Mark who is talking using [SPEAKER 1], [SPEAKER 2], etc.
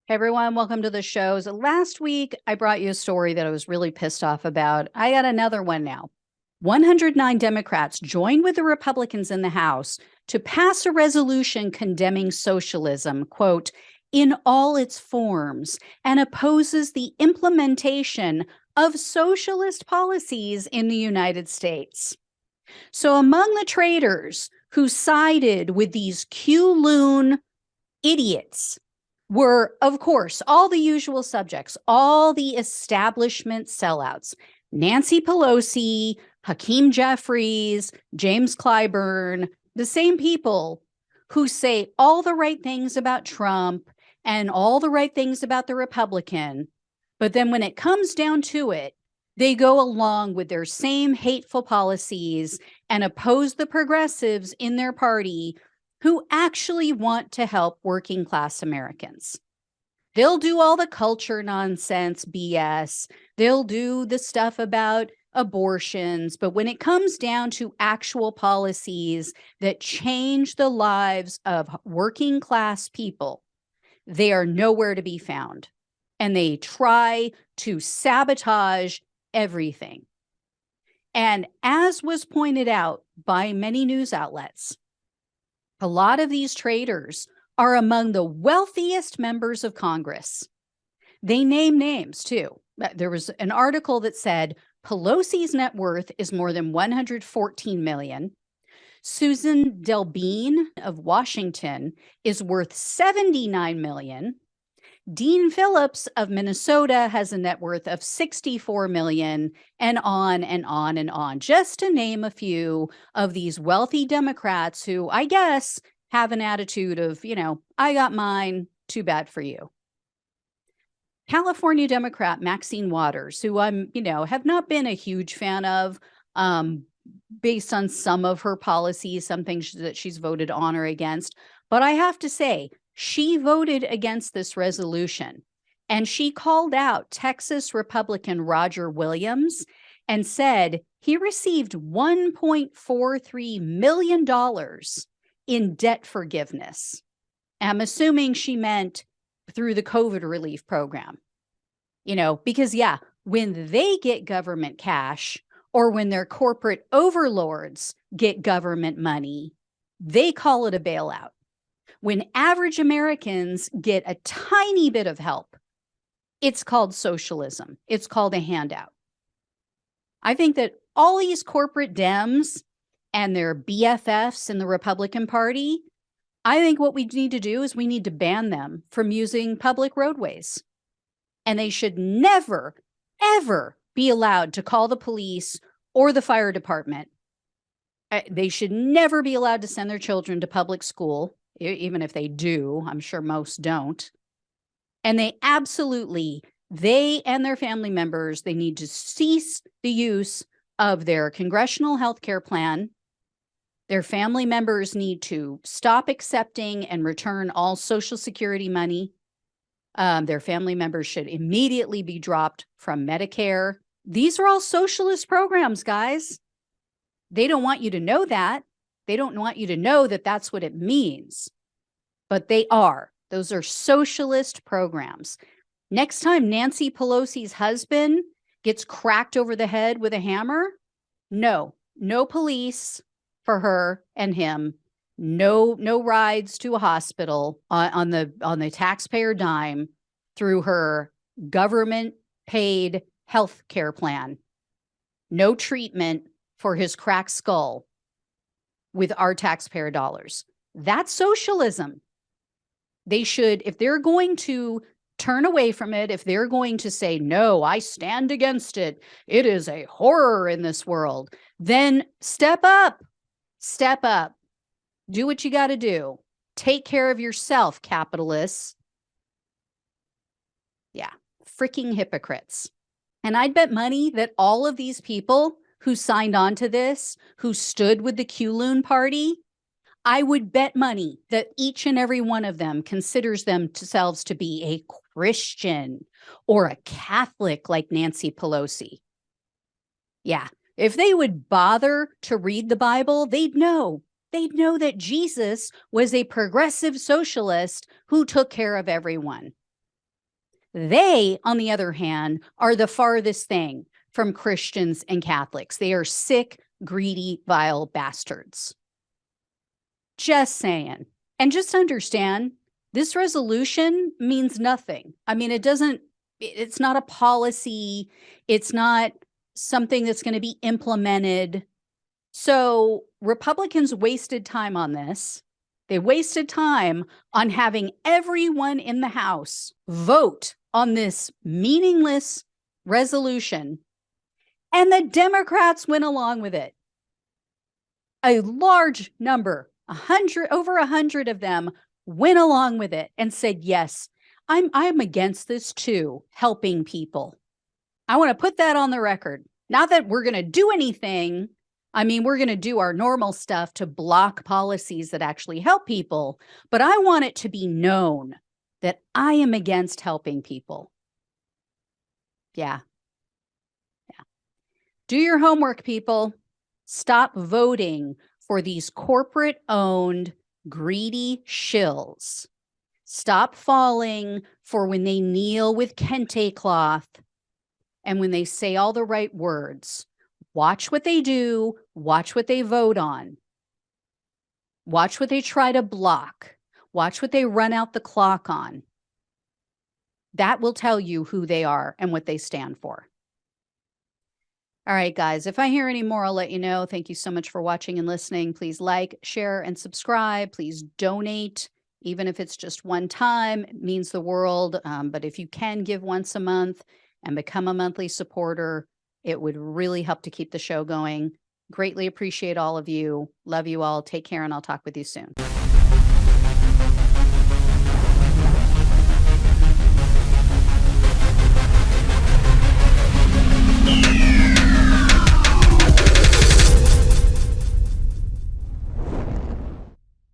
[SPEAKER 1] Hey everyone, welcome to the show. So last week, I brought you a story that I was really pissed off about. I got another one now. 109 Democrats joined with the Republicans in the House to pass a resolution condemning socialism, quote, in all its forms, and opposes the implementation of socialist policies in the United States. So among the traitors who sided with these Q-loon idiots were, of course, all the usual subjects, all the establishment sellouts. Nancy Pelosi, Hakeem Jeffries, James Clyburn, the same people who say all the right things about Trump and all the right things about the Republican. But then when it comes down to it, they go along with their same hateful policies and oppose the progressives in their party who actually want to help working class Americans. They'll do all the culture nonsense BS. They'll do the stuff about abortions. But when it comes down to actual policies that change the lives of working class people, they are nowhere to be found. And they try to sabotage everything. And as was pointed out by many news outlets, a lot of these traitors are among the wealthiest members of Congress. They name names too. There was an article that said Pelosi's net worth is more than 114 million. Susan Delbene of Washington is worth 79 million. Dean Phillips of Minnesota has a net worth of 64 million, and on and on and on, just to name a few of these wealthy Democrats who, I guess, have an attitude of, I got mine, too bad for you. California Democrat Maxine Waters, who I'm, have not been a huge fan of, based on some of her policies, some things that she's voted on or against. But I have to say, she voted against this resolution, and she called out Texas Republican Roger Williams and said he received $1.43 million in debt forgiveness. I'm assuming she meant through the COVID relief program, because when they get government cash or when their corporate overlords get government money, they call it a bailout. When average Americans get a tiny bit of help, it's called socialism. It's called a handout. I think that all these corporate Dems and their BFFs in the Republican Party, I think what we need to do is we need to ban them from using public roadways. And they should never, ever be allowed to call the police or the fire department. They should never be allowed to send their children to public school. Even if they do, I'm sure most don't. And they and their family members, they need to cease the use of their congressional health care plan. Their family members need to stop accepting and return all Social Security money. Their family members should immediately be dropped from Medicare. These are all socialist programs, guys. They don't want you to know that. They don't want you to know that that's what it means, but they are. Those are socialist programs. Next time Nancy Pelosi's husband gets cracked over the head with a hammer, no police for her and him. No rides to a hospital on the taxpayer dime through her government paid health care plan. No treatment for his cracked skull with our taxpayer dollars. That's socialism. They should, if they're going to turn away from it, if they're going to say, no, I stand against it, it is a horror in this world, then step up. Do what you got to do. Take care of yourself, capitalists. Yeah, freaking hypocrites. And I'd bet money that all of these people who signed on to this, who stood with the Q-Loon party, I would bet money that each and every one of them considers themselves to be a Christian or a Catholic like Nancy Pelosi. Yeah, if they would bother to read the Bible, they'd know that Jesus was a progressive socialist who took care of everyone. They, on the other hand, are the farthest thing from Christians and Catholics. They are sick, greedy, vile bastards. Just saying. And just understand, this resolution means nothing. I mean, it's not a policy. It's not something that's going to be implemented. So Republicans wasted time on this. They wasted time on having everyone in the House vote on this meaningless resolution. And the Democrats went along with it. A large number, over 100 of them went along with it and said, yes, I'm against this too, helping people. I want to put that on the record. Not that we're going to do anything. I mean, we're going to do our normal stuff to block policies that actually help people, but I want it to be known that I am against helping people. Yeah. Do your homework, people. Stop voting for these corporate-owned, greedy shills. Stop falling for when they kneel with kente cloth and when they say all the right words. Watch what they do. Watch what they vote on. Watch what they try to block. Watch what they run out the clock on. That will tell you who they are and what they stand for. All right, guys, if I hear any more, I'll let you know. Thank you so much for watching and listening. Please like, share, and subscribe. Please donate, even if it's just one time. It means the world. But if you can give once a month and become a monthly supporter, it would really help to keep the show going. Greatly appreciate all of you. Love you all. Take care, and I'll talk with you soon.